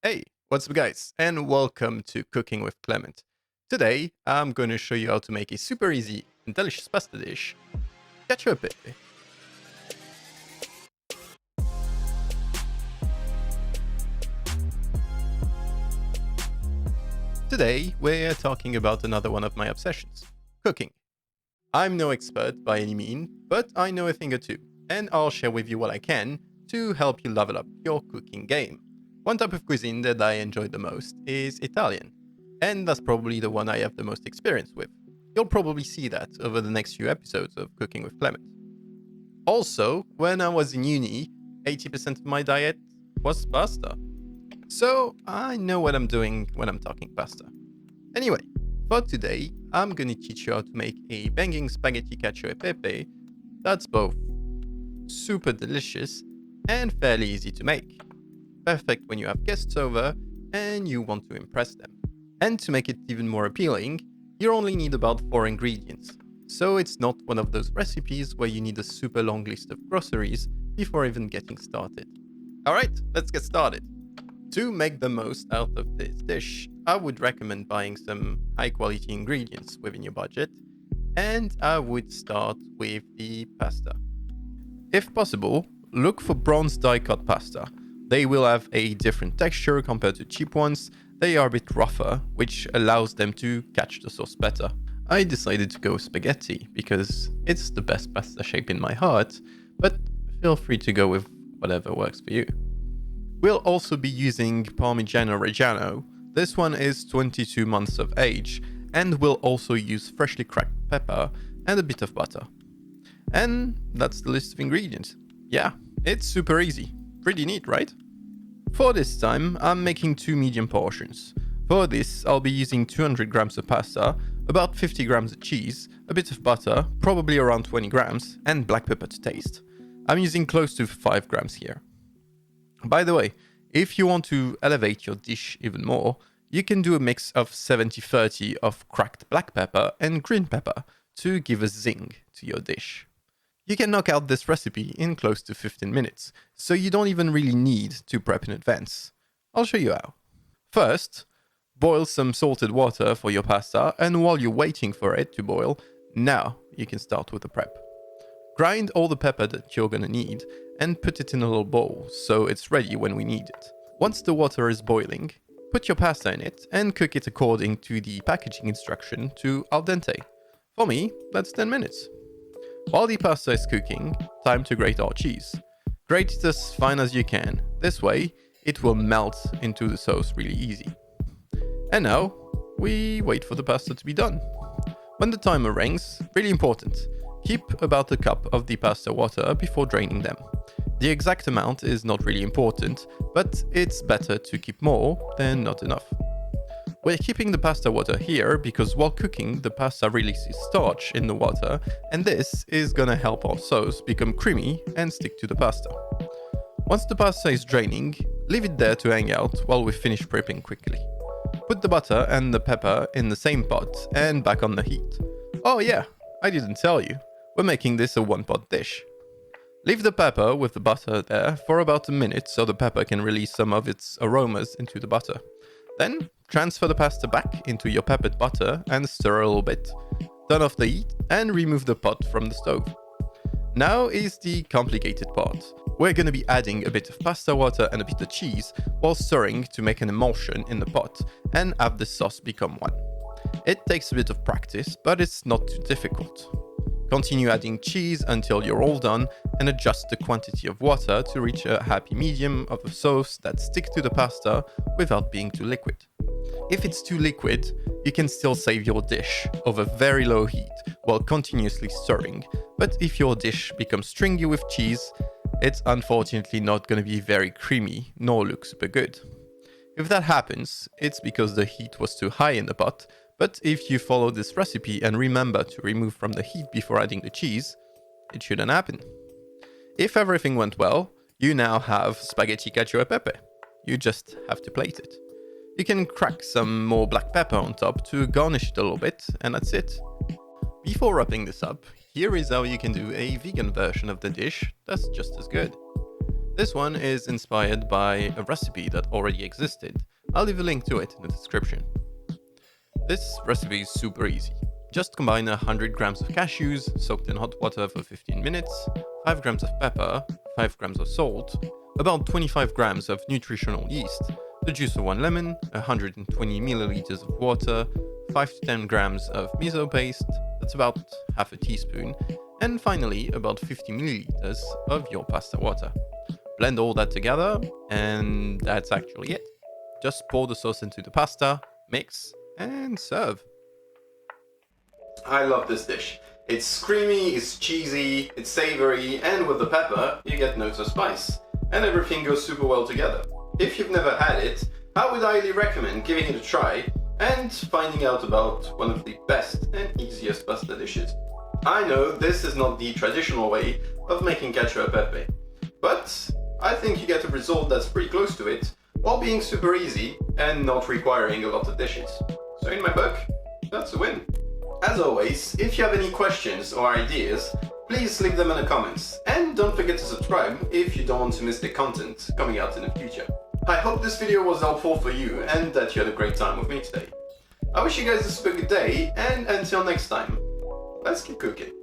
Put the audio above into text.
Hey, what's up guys, and welcome to Cooking with Clement. Today, I'm going to show you how to make a super easy and delicious pasta dish, Cacio e Pepe. Today, we're talking about another one of my obsessions, cooking. I'm no expert by any means, but I know a thing or two, and I'll share with you what I can to help you level up your cooking game. One type of cuisine that I enjoy the most is Italian, and that's probably the one I have the most experience with. You'll probably see that over the next few episodes of Cooking with Clement. Also, when I was in uni, 80% of my diet was pasta. So I know what I'm doing when I'm talking pasta. Anyway, for today, I'm gonna teach you how to make a banging spaghetti cacio e pepe that's both super delicious and fairly easy to make. Perfect when you have guests over and you want to impress them. And to make it even more appealing, you only need about 4 ingredients. So it's not one of those recipes where you need a super long list of groceries before even getting started. Alright, let's get started. To make the most out of this dish, I would recommend buying some high quality ingredients within your budget, and I would start with the pasta. If possible, look for bronze die-cut pasta. They will have a different texture compared to cheap ones. They are a bit rougher, which allows them to catch the sauce better. I decided to go spaghetti because it's the best pasta shape in my heart, but feel free to go with whatever works for you. We'll also be using Parmigiano Reggiano. This one is 22 months of age, and we'll also use freshly cracked pepper and a bit of butter. And that's the list of ingredients. Yeah, it's super easy. Pretty neat, right? For this time, I'm making 2 medium portions. For this, I'll be using 200 grams of pasta, about 50 grams of cheese, a bit of butter, probably around 20 grams, and black pepper to taste. I'm using close to 5 grams here. By the way, if you want to elevate your dish even more, you can do a mix of 70-30 of cracked black pepper and green pepper to give a zing to your dish. You can knock out this recipe in close to 15 minutes, so you don't even really need to prep in advance. I'll show you how. First, boil some salted water for your pasta, and while you're waiting for it to boil, now you can start with the prep. Grind all the pepper that you're gonna need and put it in a little bowl so it's ready when we need it. Once the water is boiling, put your pasta in it and cook it according to the packaging instruction to al dente. For me, that's 10 minutes. While the pasta is cooking, time to grate our cheese. Grate it as fine as you can. This way, it will melt into the sauce really easy. And now, we wait for the pasta to be done. When the timer rings, really important, keep about a cup of the pasta water before draining them. The exact amount is not really important, but it's better to keep more than not enough. We're keeping the pasta water here because while cooking, the pasta releases starch in the water, and this is gonna help our sauce become creamy and stick to the pasta. Once the pasta is draining, leave it there to hang out while we finish prepping quickly. Put the butter and the pepper in the same pot and back on the heat. Oh yeah, I didn't tell you, we're making this a one-pot dish. Leave the pepper with the butter there for about a minute so the pepper can release some of its aromas into the butter. Then transfer the pasta back into your peppered butter and stir a little bit. Turn off the heat and remove the pot from the stove. Now is the complicated part. We're going to be adding a bit of pasta water and a bit of cheese while stirring to make an emulsion in the pot and have the sauce become one. It takes a bit of practice, but it's not too difficult. Continue adding cheese until you're all done and adjust the quantity of water to reach a happy medium of a sauce that sticks to the pasta without being too liquid. If it's too liquid, you can still save your dish over very low heat while continuously stirring, but if your dish becomes stringy with cheese, it's unfortunately not going to be very creamy nor look super good. If that happens, it's because the heat was too high in the pot, but if you follow this recipe and remember to remove from the heat before adding the cheese, it shouldn't happen. If everything went well, you now have spaghetti cacio e pepe. You just have to plate it. You can crack some more black pepper on top to garnish it a little bit, and that's it. Before wrapping this up, here is how you can do a vegan version of the dish that's just as good. This one is inspired by a recipe that already existed. I'll leave a link to it in the description. This recipe is super easy. Just combine 100 grams of cashews soaked in hot water for 15 minutes, 5 grams of pepper, 5 grams of salt, about 25 grams of nutritional yeast, the juice of 1 lemon, 120 milliliters of water, 5 to 10 grams of miso paste, that's about half a teaspoon, and finally about 50 milliliters of your pasta water. Blend all that together, and that's actually it. Just pour the sauce into the pasta, mix, and serve. I love this dish. It's creamy, it's cheesy, it's savory, and with the pepper, you get notes of spice. And everything goes super well together. If you've never had it, I would highly recommend giving it a try and finding out about one of the best and easiest pasta dishes. I know this is not the traditional way of making cacio e pepe, but I think you get a result that's pretty close to it, while being super easy and not requiring a lot of dishes. So in my book, that's a win. As always, if you have any questions or ideas, please leave them in the comments, and don't forget to subscribe if you don't want to miss the content coming out in the future. I hope this video was helpful for you and that you had a great time with me today. I wish you guys a super good day, and until next time, let's keep cooking.